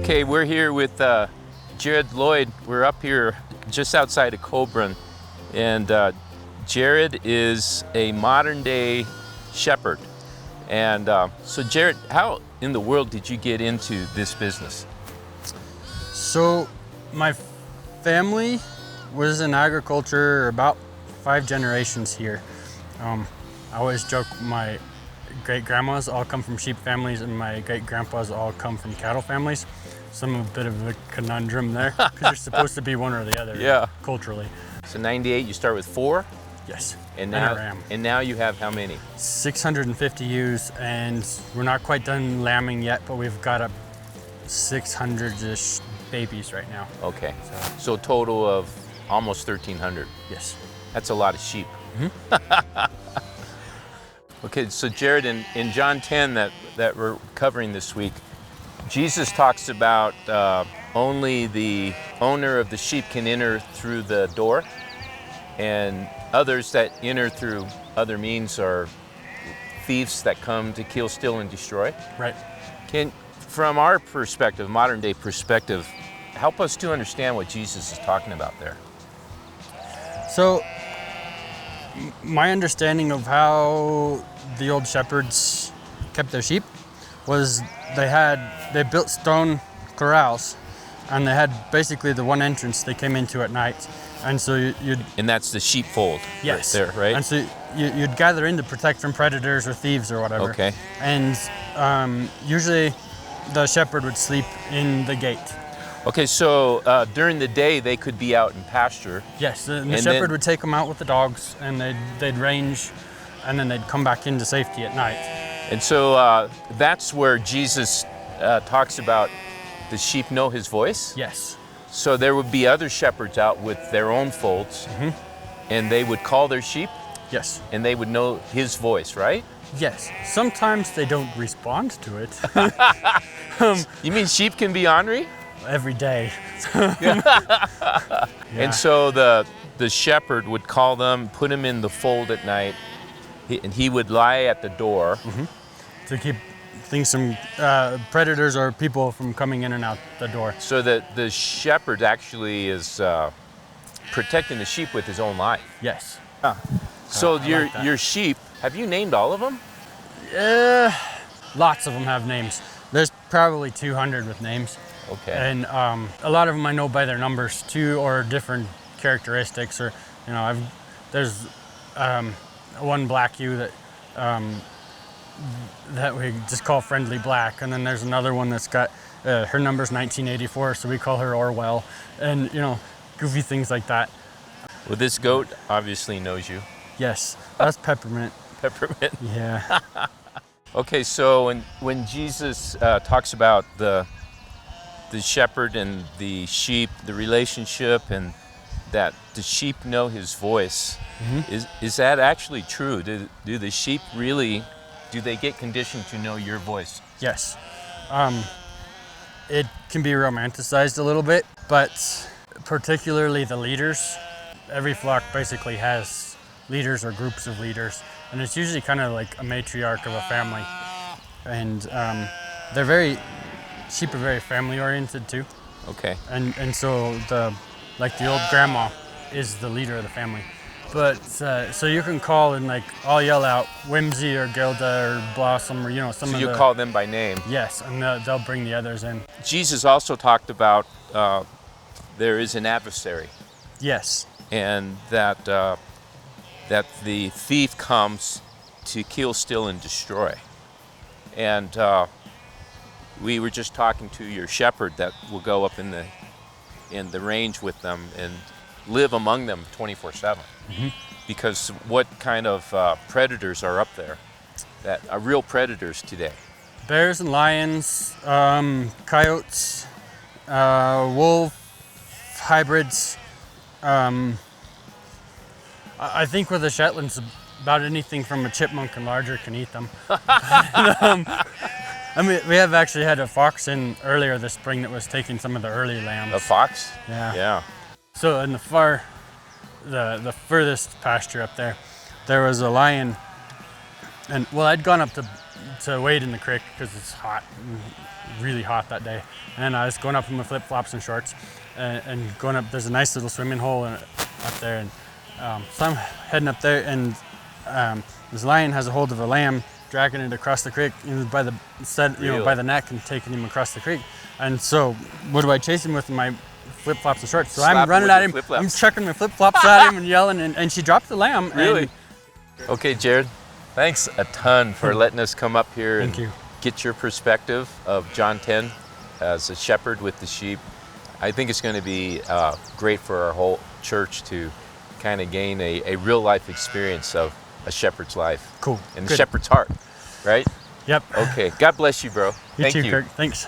Okay, we're here with Jared Lloyd. We're up here just outside of Coburn, and Jared is a modern day shepherd. And so Jared, how in the world did you get into this business? So my family was in agriculture about 5 generations here. I always joke my great-grandmas all come from sheep families and my great-grandpas all come from cattle families. So I'm a bit of a conundrum there because you're supposed to be one or the other culturally. So 98, you start with 4? Yes, and a ram. And now you have how many? 650 ewes, and we're not quite done lambing yet, but we've got a 600-ish babies right now. Okay, so a total of almost 1,300. Yes. That's a lot of sheep. Okay, so Jared, in John 10 that we're covering this week, Jesus talks about only the owner of the sheep can enter through the door, and others that enter through other means are thieves that come to kill, steal, and destroy. Right. From our perspective, modern day perspective, help us to understand what Jesus is talking about there. So, my understanding of how the old shepherds kept their sheep was they built stone corrals, and they had basically the one entrance they came into at night, and so and that's the sheepfold. Yes. Right there, right? And so you'd gather in to protect from predators or thieves or whatever. Okay. And usually the shepherd would sleep in the gate. Okay, so during the day they could be out in pasture. Yes, and the shepherd would take them out with the dogs, and they'd range, and then they'd come back into safety at night. And so that's where Jesus talks about the sheep know his voice. Yes. So there would be other shepherds out with their own folds, and they would call their sheep. Yes. And they would know his voice, right? Yes. Sometimes they don't respond to it. You mean sheep can be ornery? Every day. And so the shepherd would call them, put them in the fold at night, and he would lie at the door to keep things from predators or people from coming in and out the door. So that the shepherd actually is protecting the sheep with his own life. Yes. So your sheep, have you named all of them? Lots of them have names. There's probably 200 with names. Okay. And a lot of them I know by their numbers too, or different characteristics, or there's one black ewe that we just call Friendly Black, and then there's another one that's got her number's 1984, so we call her Orwell, and goofy things like that. Well, this goat obviously knows you. Yes, that's Peppermint. Peppermint. Yeah. Okay, so when Jesus talks about the shepherd and the sheep, the relationship, and that the sheep know his voice, is that actually true? Do the sheep really, do they get conditioned to know your voice? Yes. It can be romanticized a little bit, but particularly the leaders. Every flock basically has leaders or groups of leaders, and it's usually kind of like a matriarch of a family. And sheep are very family oriented too. Okay. And so the old grandma is the leader of the family. But so you can call and I'll yell out Whimsy or Gilda or Blossom or some of the. So you call them by name. Yes, and they'll bring the others in. Jesus also talked about there is an adversary. Yes. And that the thief comes to kill, steal, and destroy. And we were just talking to your shepherd that will go up in the range with them and live among them 24/7. Because what kind of predators are up there that are real predators today? Bears and lions, coyotes, wolf hybrids. I think with the Shetlands, about anything from a chipmunk and larger can eat them. We have actually had a fox in earlier this spring that was taking some of the early lambs. A fox? Yeah. Yeah. So in the furthest pasture up there was a lion, and I'd gone up to to wade in the creek because it's hot, really hot that day. And I was going up in my flip-flops and shorts and going up. There's a nice little swimming hole up there, and so I'm heading up there, and this lion has a hold of a lamb, dragging it across the creek by the by the neck and taking him across the creek. And so what do I chase him with my flip-flops and shorts? So I'm running at him, I'm chucking my flip-flops at him and yelling, and she dropped the lamb. Really? Okay, Jared, thanks a ton for letting us come up here and get your perspective of John 10 as a shepherd with the sheep. I think it's going to be great for our whole church to kind of gain a real life experience of a shepherd's life. Cool. And the shepherd's heart, right? Yep. Okay. God bless you, bro. You too, Kirk. Thanks.